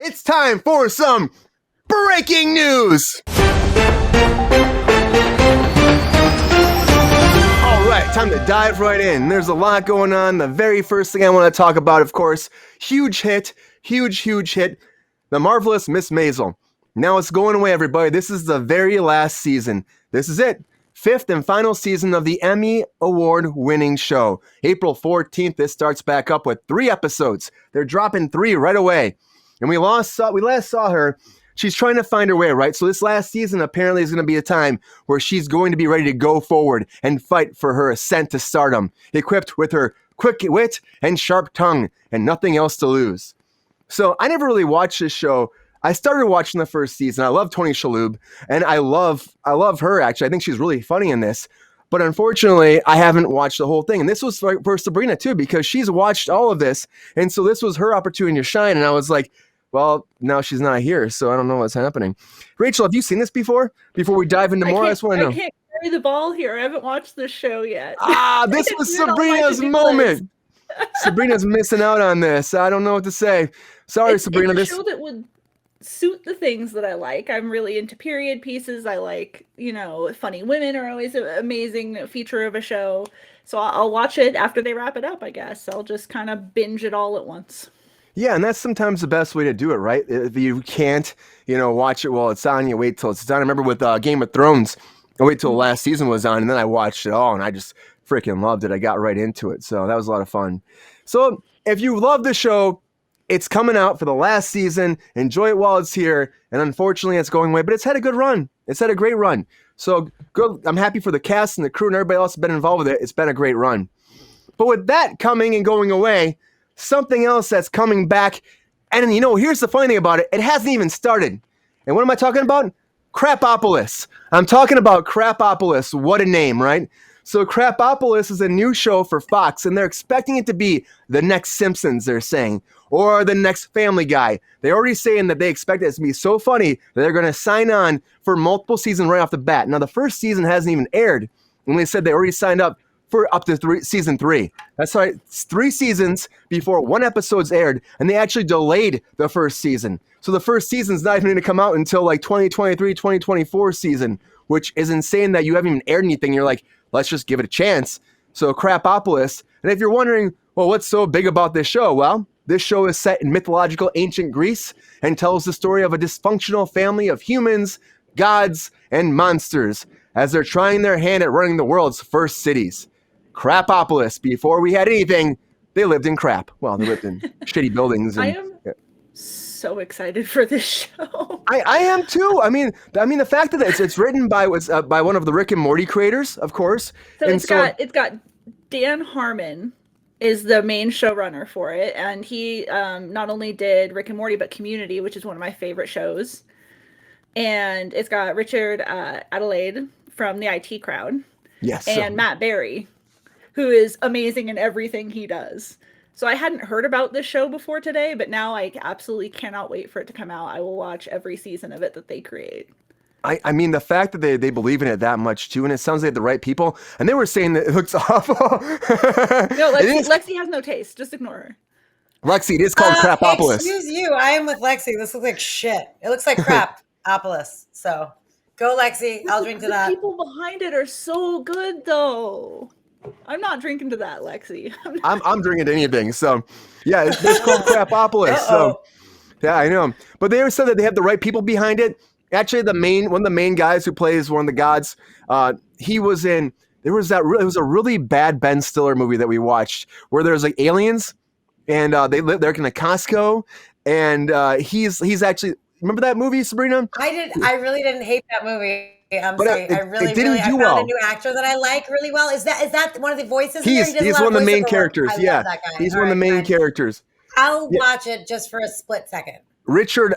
It's time for some breaking news! All right, time to dive right in. There's a lot going on. The very first thing I want to talk about, of course, huge hit, huge hit, The Marvelous Miss Maisel. Now it's going away, everybody. This is the very last season. This is it. 5th and final season of the Emmy Award-winning show. April 14th, this starts back up with 3 episodes. They're dropping 3 right away. And we last saw her. She's trying to find her way, right? So this last season apparently is going to be a time where she's going to be ready to go forward and fight for her ascent to stardom, equipped with her quick wit and sharp tongue and nothing else to lose. So I never really watched this show. I started watching the first season. I love Tony Shalhoub, and I love her, actually. I think she's really funny in this. But unfortunately, I haven't watched the whole thing. And this was for Sabrina, too, because she's watched all of this. And so this was her opportunity to shine. And I was like, well, now she's not here, so I don't know what's happening. Rachel, have you seen this before? Before we dive into more, I just want to know. I can't carry the ball here. I haven't watched this show yet. This was Sabrina's moment. Sabrina's missing out on this. I don't know what to say. Sorry, Sabrina. It's a show that would suit the things that I like. I'm really into period pieces. I like, funny women are always an amazing feature of a show. So I'll watch it after they wrap it up, I guess. I'll just kind of binge it all at once. Yeah, and that's sometimes the best way to do it, right? If you can't, watch it while it's on, you wait till it's on. I remember with Game of Thrones, I wait till the last season was on, and then I watched it all, and I just freaking loved it. I got right into it, so that was a lot of fun. So if you love the show, it's coming out for the last season. Enjoy it while it's here, and unfortunately, it's going away, but it's had a good run. It's had a great run. So good. I'm happy for the cast and the crew and everybody else that's been involved with it. It's been a great run. But with that coming and going away, something else that's coming back, and here's the funny thing about it. It hasn't even started. And what am I talking about? Crapopolis. I'm talking about Crapopolis. What a name, right? So Crapopolis is a new show for Fox, and they're expecting it to be the next Simpsons, they're saying, or the next Family Guy. They're already saying that they expect it to be so funny that they're going to sign on for multiple seasons right off the bat. Now, the first season hasn't even aired, and they said they already signed up for up to season 3. That's right, it's 3 seasons before 1 episode's aired, and they actually delayed the first season. So the first season's not even going to come out until like 2023, 2024 season, which is insane that you haven't even aired anything. You're like, let's just give it a chance. So Crapopolis. And if you're wondering, well, what's so big about this show? Well, this show is set in mythological ancient Greece and tells the story of a dysfunctional family of humans, gods, and monsters as they're trying their hand at running the world's first cities. Crapopolis. Before we had anything, they lived in crap. Well, they lived in shitty buildings. And, I am so excited for this show. I am too. I mean, the fact that it's written by one of the Rick and Morty creators, of course. So it's got Dan Harmon is the main showrunner for it, and he not only did Rick and Morty but Community, which is one of my favorite shows. And it's got Richard Adelaide from the IT Crowd. Yes. And Matt Berry, who is amazing in everything he does. So I hadn't heard about this show before today, but now I absolutely cannot wait for it to come out. I will watch every season of it that they create. I mean, the fact that they believe in it that much, too, and it sounds like the right people, and they were saying that it looks awful. No, Lexi has no taste. Just ignore her. Lexi, it is called Crapopolis. Excuse you. I am with Lexi. This looks like shit. It looks like Crapopolis. So go, Lexi. I'll drink to that. The people behind it are so good, though. I'm not drinking to that, Lexi. I'm drinking to anything. So, yeah, it's called Crapopolis. So, yeah, I know. But they said that they have the right people behind it. Actually, one of the main guys who plays one of the gods, he was in. It was a really bad Ben Stiller movie that we watched where there's like aliens, and they're in a Costco, and he's actually. Remember that movie, Sabrina? I really didn't hate that movie. I found a new actor that I like really well. Is that one of the voices? He's one of the main characters. Yeah, he's one of the main characters. I'll watch it just for a split second. Richard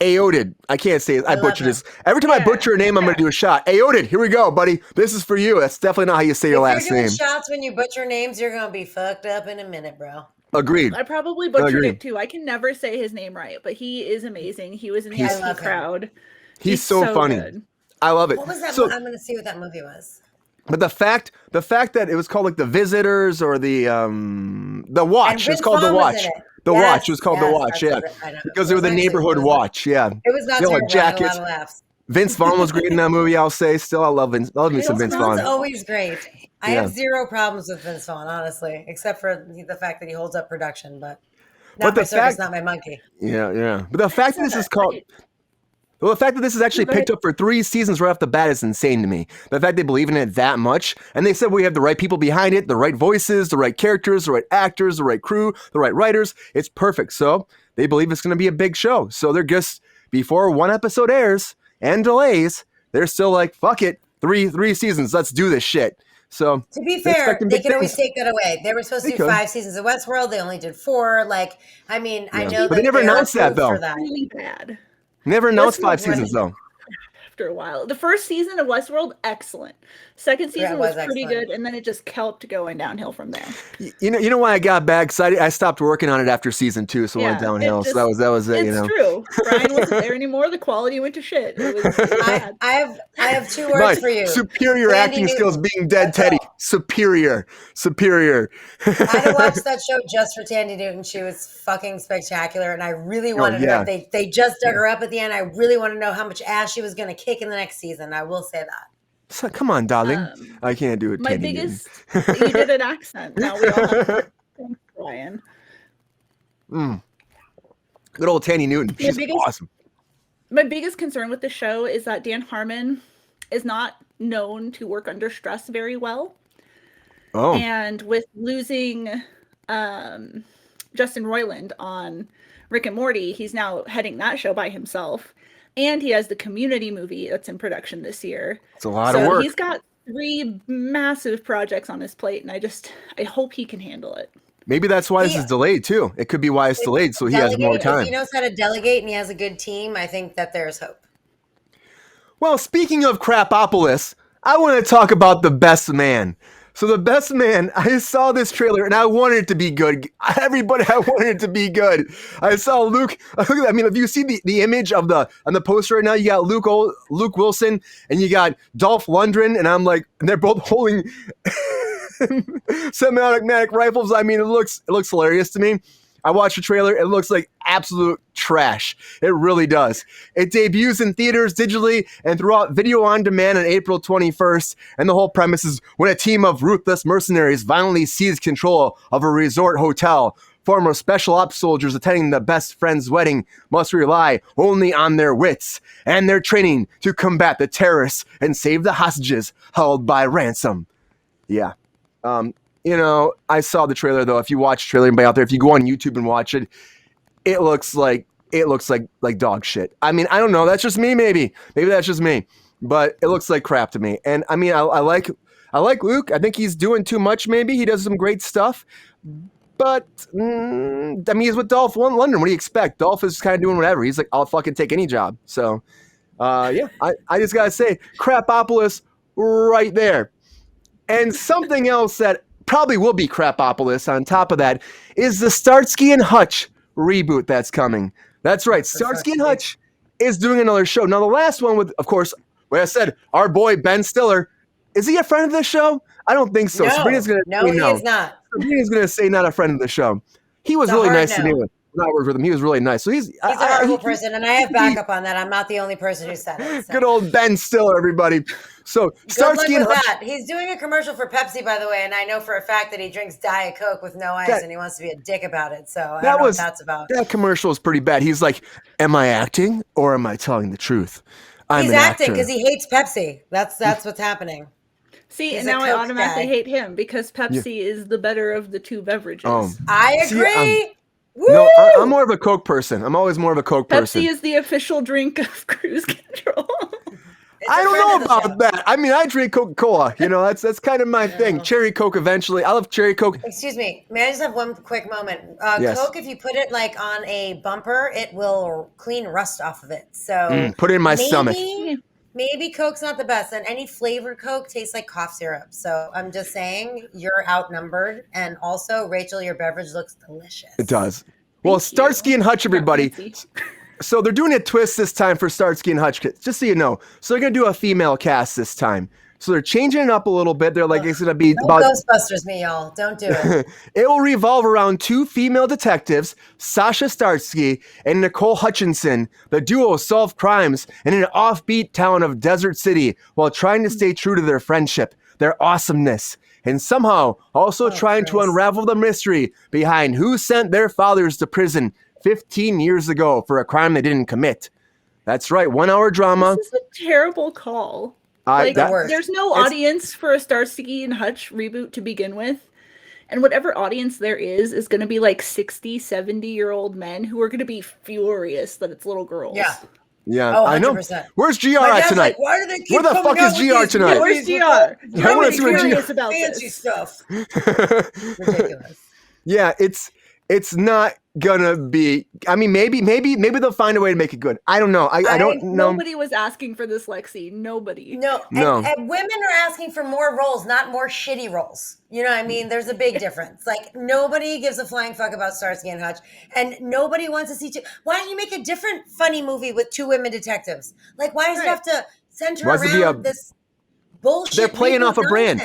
Ayoade. I can't say it. I butchered his. Every time I butcher a name, I'm going to do a shot. Ayoade. Here we go, buddy. This is for you. That's definitely not how you say your last name. Shots when you butcher names, you're going to be fucked up in a minute, bro. Agreed. I probably butchered it too. I can never say his name right, but he is amazing. He was in the IT Crowd. He's so funny. Good. I love it. What was that? I'm going to see what that movie was. But the fact that it was called like The Visitors or the Watch. It was called The Watch. The Watch was called The Watch, yeah. Because it was the neighborhood watch, yeah. It was not terrible. Jackets. A lot of laughs. Vince Vaughn was great in that movie, I'll say. Still, I love me some Vince Vaughn. Always great. I have zero problems with Vince Vaughn, honestly, except for the fact that he holds up production, but not my circus, not my monkey. Yeah. But the fact that this is called... Well, the fact that this is actually picked up for 3 seasons right off the bat is insane to me. The fact they believe in it that much, and they said we have the right people behind it, the right voices, the right characters, the right actors, the right crew, the right writers. It's perfect. So they believe it's going to be a big show. So they're just, before one episode airs and delays, they're still like, fuck it, three seasons, let's do this shit. So to be fair, they can always take that away. They were supposed to do 5 seasons of Westworld. They only did 4. Like, I mean, I know, but they never announced that though. Really bad. Never announced 5 seasons though. After a while, the first season of Westworld, excellent. Second season was pretty good, and then it just kept going downhill from there. You know why I got back? Because I stopped working on it after season 2, so it went downhill. So that was it. It's true. Brian wasn't there anymore. The quality went to shit. It was bad. I have 2 words for you. Superior acting skills, being dead, Teddy. Superior. I had watched that show just for Tandy Newton. She was fucking spectacular, and I really wanted her. They just dug her up at the end. I really want to know how much ass she was going to kick in the next season. I will say that. So, come on, darling. I can't do it. My biggest, you did an accent. Now we all have thanks, Brian. Good old Tandy Newton. She's awesome. My biggest concern with the show is that Dan Harmon is not known to work under stress very well. Oh. And with losing Justin Roiland on Rick and Morty, he's now heading that show by himself. And he has the Community movie that's in production this year. It's a lot of work. He's got 3 massive projects on his plate, and I hope he can handle it. Maybe that's why this is delayed too. It could be why it's delayed, so he has more time. If he knows how to delegate and he has a good team, I think that there's hope. Well, speaking of Crapopolis, I want to talk about The Best Man. So The Best Man, I saw this trailer and I wanted it to be good. Everybody, I wanted it to be good. I saw Luke. I mean, if you see the image on the poster right now, you got Luke Wilson and you got Dolph Lundgren, and I'm like, and they're both holding semi-automatic rifles. I mean, it looks hilarious to me. I watched the trailer. It looks like absolute trash. It really does. It debuts in theaters digitally and throughout video on demand on April 21st. And the whole premise is when a team of ruthless mercenaries violently seize control of a resort hotel, former special ops soldiers attending the best friend's wedding must rely only on their wits and their training to combat the terrorists and save the hostages held by ransom. Yeah. I saw the trailer though. If you watch the trailer, anybody out there, if you go on YouTube and watch it, it looks like dog shit. I mean, I don't know. That's just me. Maybe that's just me, but it looks like crap to me. And I mean, I like Luke. I think he's doing too much. Maybe he does some great stuff, but I mean, he's with Dolph Lundgren. What do you expect? Dolph is kind of doing whatever. He's like, I'll fucking take any job. So, yeah, I just gotta say, Crapopolis right there. And something else that probably will be Crapopolis on top of that is the Starsky and Hutch reboot that's coming. That's right. Starsky and Hutch is doing another show. Now, the last one with, of course, like I said, our boy Ben Stiller. Is he a friend of the show? I don't think so. No, Sabrina's gonna no, he is not. Sabrina's going to say not a friend of the show. He was really nice to me when I worked with him. He was really nice. So he's a horrible person, and I have backup on that. I'm not the only person who said it. So. Good old Ben Stiller, everybody. So Starsky and Hutch. That. He's doing a commercial for Pepsi, by the way, and I know for a fact that he drinks Diet Coke with no ice, and he wants to be a dick about it. So I don't know what that's about. That commercial is pretty bad. He's like, "Am I acting or am I telling the truth?" He's acting because he hates Pepsi. That's what's happening. See, and now I automatically hate him because Pepsi is the better of the 2 beverages. I agree. No, I'm more of a Coke person. I'm always more of a Coke person. Pepsi is the official drink of cruise control. I don't know about that. I mean, I drink Coca-Cola. That's kind of my thing. Cherry Coke eventually. I love Cherry Coke. Excuse me. May I just have one quick moment? Yes. Coke, if you put it like on a bumper, it will clean rust off of it. So put it in my stomach. Maybe Coke's not the best, and any flavored Coke tastes like cough syrup. So I'm just saying you're outnumbered. And also, Rachel, your beverage looks delicious. It does. Well, Starsky and Hutch, everybody. So they're doing a twist this time for Starsky and Hutch, just so you know. So they're going to do a female cast this time. So they're changing it up a little bit. They're like, it's going to be Don't about Ghostbusters me, y'all. Don't do it. It will revolve around two female detectives, Sasha Starsky and Nicole Hutchinson. The duo solve crimes in an offbeat town of Desert City while trying to stay true to their friendship, their awesomeness, and somehow also trying to unravel the mystery behind who sent their fathers to prison 15 years ago for a crime they didn't commit. That's right, 1 hour drama. This is a terrible call. There's no audience for a Starsky and Hutch reboot to begin with. And whatever audience there is going to be like 60, 70-year-old men who are going to be furious that it's little girls. Yeah, I know. Where's GR at tonight? Like, why do they keep Where the fuck is GR tonight? Where's GR? I want to see what curious about fancy this. stuff. Ridiculous. Yeah, it's not gonna be. I mean, maybe they'll find a way to make it good. I don't know. I don't know. Nobody was asking for this, Lexi. Nobody. No. And women are asking for more roles, not more shitty roles. You know what I mean? There's a big difference. Like, nobody gives a flying fuck about Starsky and Hutch, and nobody wants to see why don't you make a different funny movie with two women detectives? Like, why does it have to center around this bullshit? They're playing off a brand.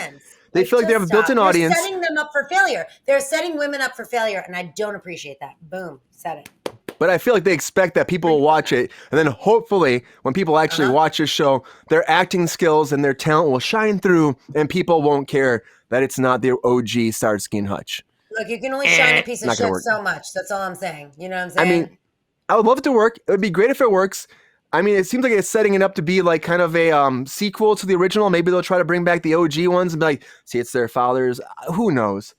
They feel like they have a built-in audience. They're setting them up for failure. They're setting women up for failure, and I don't appreciate that. Boom, said it. But I feel like they expect that people will watch it, and then hopefully, when people actually watch this show, their acting skills and their talent will shine through, and people won't care that it's not the OG Starsky and Hutch. Look, you can only shine a piece of shit so much. That's all I'm saying. You know what I'm saying? I mean, I would love it to work. It would be great if it works. I mean, it seems like it's setting it up to be like kind of a sequel to the original. Maybe they'll try to bring back the OG ones and be like, see, it's their fathers. Who knows?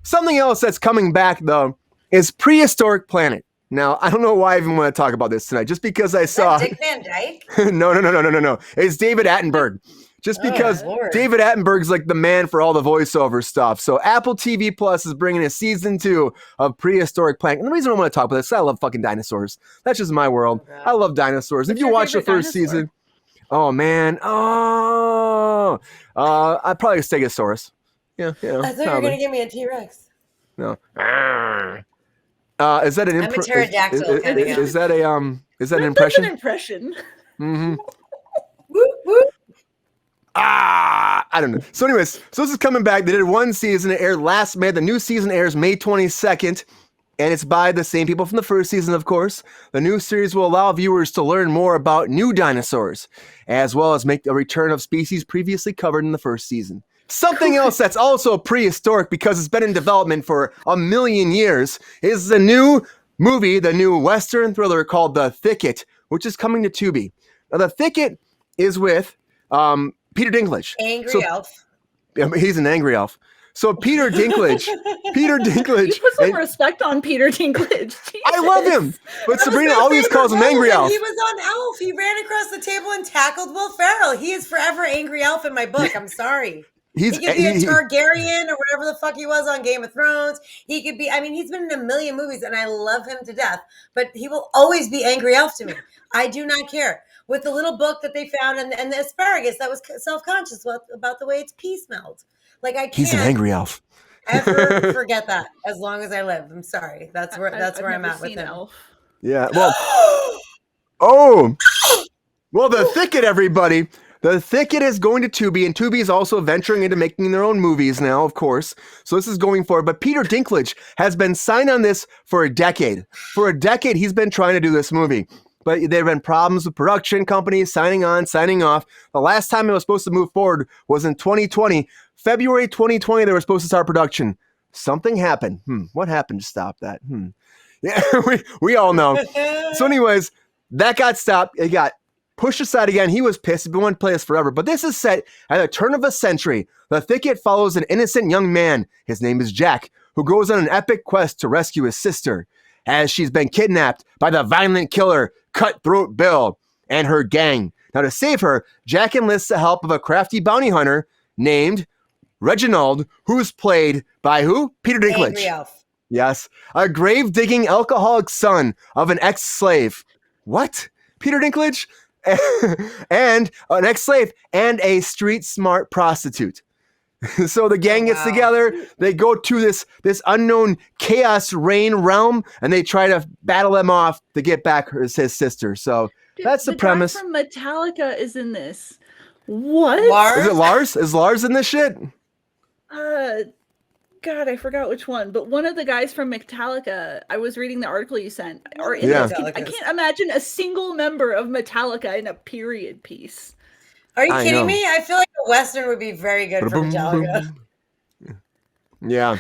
Something else that's coming back, though, is Prehistoric Planet. Now, I don't know why I even want to talk about this tonight, just because I saw... Dick Van Dyke? No. It's David Attenborough. Just because David Attenborough's like the man for all the voiceover stuff. So Apple TV Plus is bringing a season 2 of Prehistoric Planet. And the reason I want to talk about this is I love fucking dinosaurs. That's just my world. I love dinosaurs. If you watch the first season, oh man, I'd probably Stegosaurus. Yeah. I thought you were gonna give me a T-Rex. No. Is that an I'm a pterodactyl. Is that an impression? That's an impression. Mm-hmm. Whoop, whoop. I don't know. So anyways, this is coming back. They did one season. It aired last May. The new season airs May 22nd. And it's by the same people from the first season, of course. The new series will allow viewers to learn more about new dinosaurs, as well as make a return of species previously covered in the first season. Something else that's also prehistoric because it's been in development for 1 million years is the new movie, the new Western thriller called The Thicket, which is coming to Tubi. Now, The Thicket is with Peter Dinklage. Angry elf. Yeah, he's an angry elf. So Peter Dinklage. You put some respect on Peter Dinklage. Jesus. I love him. But Sabrina always calls him Angry Elf. He was on Elf. He ran across the table and tackled Will Ferrell. He is forever Angry Elf in my book. I'm sorry. He could be a Targaryen or whatever the fuck he was on Game of Thrones. He could be, I mean, he's been in 1 million movies and I love him to death. But he will always be Angry Elf to me. I do not care. With the little book that they found and the asparagus that was self-conscious about the way its pee smelled. Like, I can't. He's an angry elf. Ever forget that as long as I live. I'm sorry. That's where I'm at with him. Elf. Yeah. Well. Well, The Thicket, everybody. The Thicket is going to Tubi, and Tubi is also venturing into making their own movies now, of course. So this is going forward. But Peter Dinklage has been signed on this for a decade. For a decade, he's been trying to do this movie. But there have been problems with production companies signing on, signing off. The last time it was supposed to move forward was in 2020. February 2020, they were supposed to start production. Something happened. What happened to stop that? Yeah, we all know. So anyways, that got stopped. It got pushed aside again. He was pissed. He's been wanting to play this forever. But this is set at the turn of a century. The Thicket follows an innocent young man. His name is Jack, who goes on an epic quest to rescue his sister, as she's been kidnapped by the violent killer Cutthroat Bill and her gang. Now, to save her, Jack enlists the help of a crafty bounty hunter named Reginald, who's played by who? Peter Dinklage. Angry Elf. Yes, a grave-digging alcoholic son of an ex-slave. What? Peter Dinklage? And an ex-slave and a street-smart prostitute. So the gang gets together, they go to this unknown chaos rain realm, and they try to battle them off to get back his sister. So that's the premise. The guy from Metallica is in this. What? Is it Lars? Is Lars in this shit? God, I forgot which one, but one of the guys from Metallica, I was reading the article you sent, or in this, I can't imagine a single member of Metallica in a period piece. Are you kidding me? I feel like a Western would be very good for Metallica. Yeah.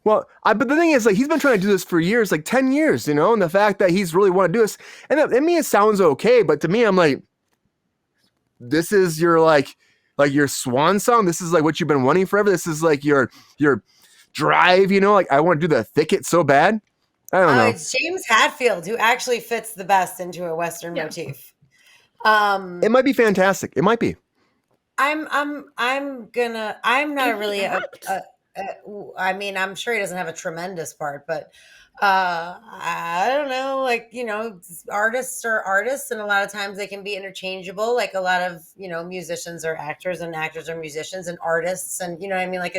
Well, but the thing is, like, he's been trying to do this for years, like 10 years, you know, and the fact that he's really want to do this, and I mean, it sounds okay, but to me, I'm like, this is your, like your swan song. This is like what you've been wanting forever. This is like your drive, you know, like I want to do the thicket so bad. I don't know. It's James Hetfield who actually fits the best into a Western motif. It might be fantastic. It might be. I'm not really I mean, I'm sure he doesn't have a tremendous part, but I don't know, like, you know, artists are artists, and a lot of times they can be interchangeable. Like a lot of, you know, musicians are actors and actors are musicians and artists, and you know what I mean? Like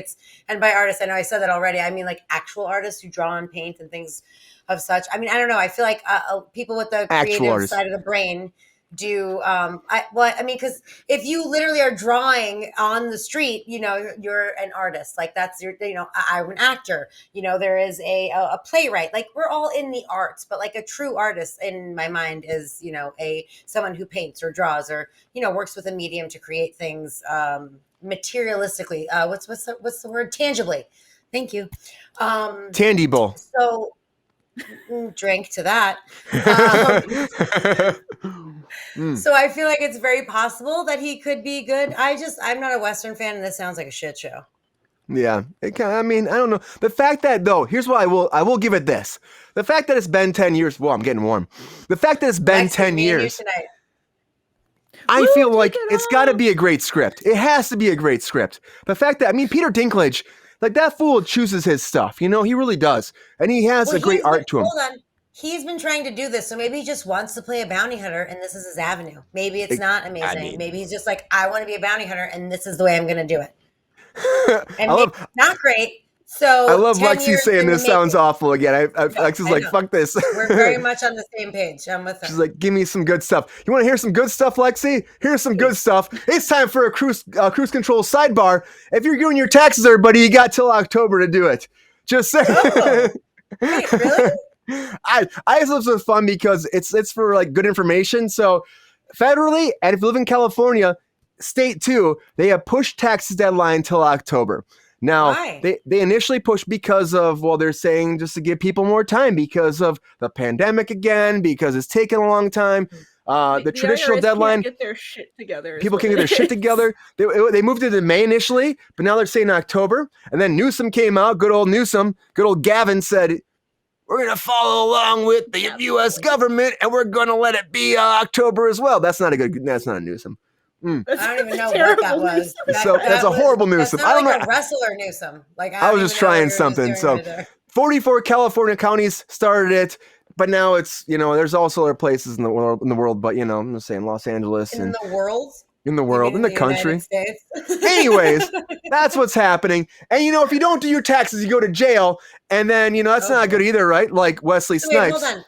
and by artists, I know I said that already. I mean like actual artists who draw and paint and things of such. I mean, I don't know. I feel like people with the creative side of the brain do because if you literally are drawing on the street, you know, you're an artist. Like that's your, you know, I'm an actor, you know, there is a playwright. Like we're all in the arts, but like a true artist in my mind is, you know, someone who paints or draws or, you know, works with a medium to create things materialistically. What's the word? Tangibly. Thank you. Tangible. So drink to that. So I feel like it's very possible that he could be good. I'm not a Western fan, and this sounds like a shit show. Yeah, I mean, I don't know. The fact that though, here's what I will give it this: the fact that it's been 10 years. Well, I'm getting warm. The fact that it's been 10 years. I feel like it's got to be a great script. It has to be a great script. The fact that, I mean, Peter Dinklage, like that fool chooses his stuff. You know, he really does, and he has a great art to him. Hold on. He's been trying to do this, so maybe he just wants to play a bounty hunter, and this is his avenue. Maybe it's not amazing. I mean, maybe he's just like, I want to be a bounty hunter, and this is the way I'm going to do it. And maybe not great. So I love Lexi saying this sounds awful again. Lexi's like, fuck this. We're very much on the same page. I'm with her. She's like, give me some good stuff. You want to hear some good stuff, Lexi? Here's some good stuff. It's time for a cruise control sidebar. If you're doing your taxes, everybody, you got till October to do it. Just saying. Oh. Wait, really? I just love this fun because it's for like good information. So federally, and if you live in California, state too, they have pushed taxes deadline till October. Now they initially pushed because of, well, they're saying just to give people more time because of the pandemic again, because it's taken a long time. The traditional deadline. Can't get their shit together. People can't get their shit together. They moved it in May initially, but now they're saying October. And then Newsom came out. Good old Newsom. Good old Gavin said, we're going to follow along with the U.S. government, and we're going to let it be October as well. That's not a Newsom. I don't even know what that was. That's a horrible Newsom. I don't know. A wrestler Newsom. Like I was just trying something. So 44 California counties started it, but now it's, you know, there's also other places in the world, but you know, I'm just saying Los Angeles in the world. In the country. Anyways, that's what's happening. And, you know, if you don't do your taxes, you go to jail. And then, you know, that's not good either, right? Like Wesley Snipes. Wait, hold on.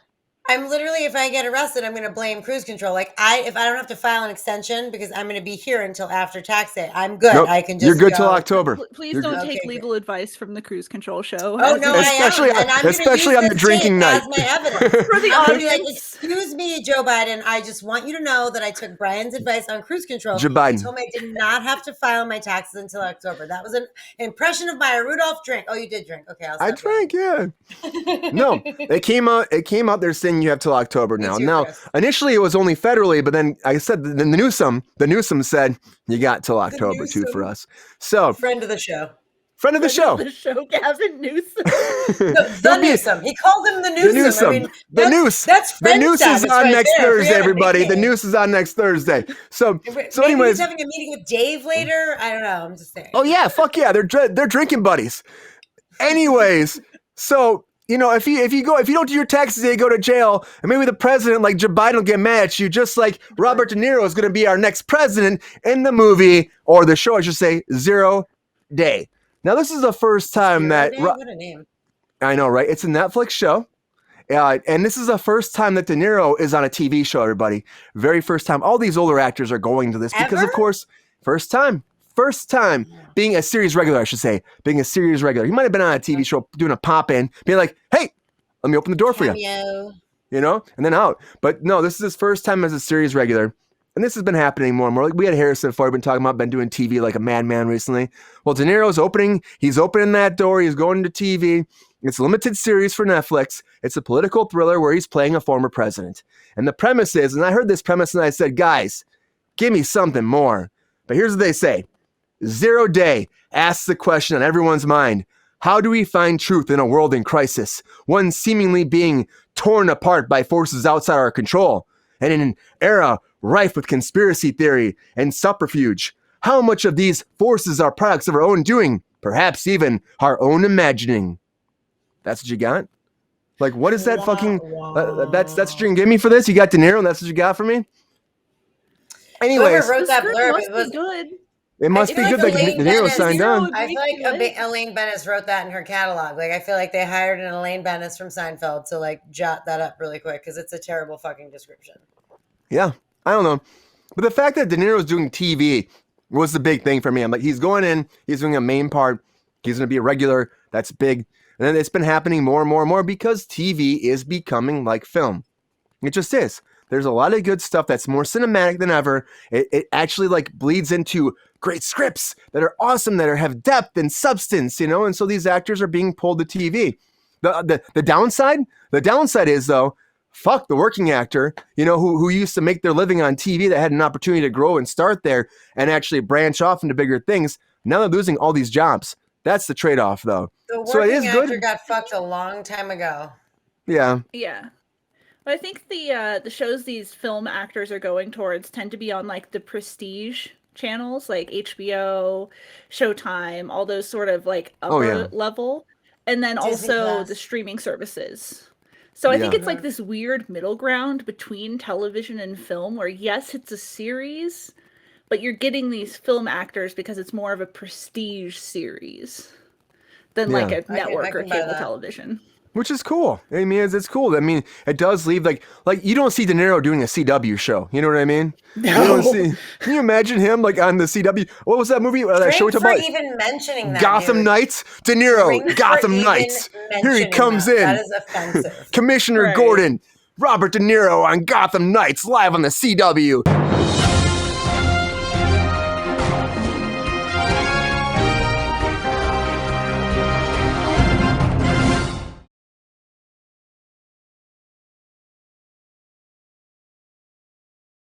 I'm literally, if I get arrested, I'm going to blame cruise control. Like if I don't have to file an extension because I'm going to be here until after tax day, I'm good. Nope, I can just You're good till October. Please don't take legal advice from the cruise control show. Oh no, especially on the drinking night. As my evidence. For the audience. Like, excuse me, Joe Biden. I just want you to know that I took Brian's advice on cruise control. Joe Biden. He told me I did not have to file my taxes until October. That was an impression of my Rudolph drink. Oh, you did drink. Okay, I drank. Yeah. No, it came out. They're saying you have till October now. Now, initially it was only federally, but then I said the Newsom said you got till October too for us. So friend of the show. Friend of the show, Gavin Newsom. The Newsom. He called him the Newsom. I mean, the Noose. That's the Noose is on next Thursday, everybody. The Noose Noose is on next Thursday. So maybe anyways, he's having a meeting with Dave later. I don't know. I'm just saying. Oh yeah, fuck yeah, they're drinking buddies. Anyways, so. You know, if you don't do your taxes, you go to jail, and maybe the president, like Joe Biden, will get mad at you, just like Robert De Niro is going to be our next president in the movie, or the show, I should say, 0 Day. Now, this is the first time what a name. I know, right? It's a Netflix show, and this is the first time that De Niro is on a TV show, everybody. Very first time. All these older actors are going to this because, of course, First time being a series regular, I should say. Being a series regular. He might have been on a TV show doing a pop-in, being like, hey, let me open the door for you. You know, and then out. But no, this is his first time as a series regular. And this has been happening more and more. Like we had Harrison before, been talking about, been doing TV like a madman recently. Well, De Niro's he's opening that door, he's going to TV. It's a limited series for Netflix. It's a political thriller where he's playing a former president. And the premise is, and I heard this premise and I said, guys, give me something more. But here's what they say. Zero Day asks the question on everyone's mind. How do we find truth in a world in crisis? One seemingly being torn apart by forces outside our control. And in an era rife with conspiracy theory and subterfuge, how much of these forces are products of our own doing? Perhaps even our own imagining. That's what you got? Like, what is that fucking... that's what you can give me for this? You got De Niro and that's what you got for me? Anyways. Whoever wrote that blurb, it was good. It must be good that De Niro signed on. I feel like Elaine Bennis wrote that in her catalog. Like, I feel like they hired an Elaine Bennis from Seinfeld to, like, jot that up really quick because it's a terrible fucking description. Yeah, I don't know. But the fact that De Niro's doing TV was the big thing for me. I'm like, he's going in, he's doing a main part, he's going to be a regular, that's big. And then it's been happening more and more and more because TV is becoming like film. It just is. There's a lot of good stuff that's more cinematic than ever. It actually like bleeds into great scripts that are awesome, that have depth and substance, you know? And so these actors are being pulled to TV. The downside is though, fuck the working actor, you know, who used to make their living on TV, that had an opportunity to grow and start there and actually branch off into bigger things. Now they're losing all these jobs. That's the trade-off though. The working actor got fucked a long time ago. Yeah. Yeah. But I think the shows these film actors are going towards tend to be on like the prestige channels, like HBO, Showtime, all those sort of like upper level, and then Disney also Plus. The streaming services. So I think it's like this weird middle ground between television and film where yes, it's a series, but you're getting these film actors because it's more of a prestige series than like a network or cable television. Which is cool. I mean, it's cool. I mean, it does leave like you don't see De Niro doing a CW show. You know what I mean? No. You don't see, can you imagine him like on the CW? What was that movie? That show about even mentioning that. Gotham Knights. De Niro, Gotham Knights. Here he comes in. That is offensive. Commissioner Gordon, Robert De Niro on Gotham Knights live on the CW.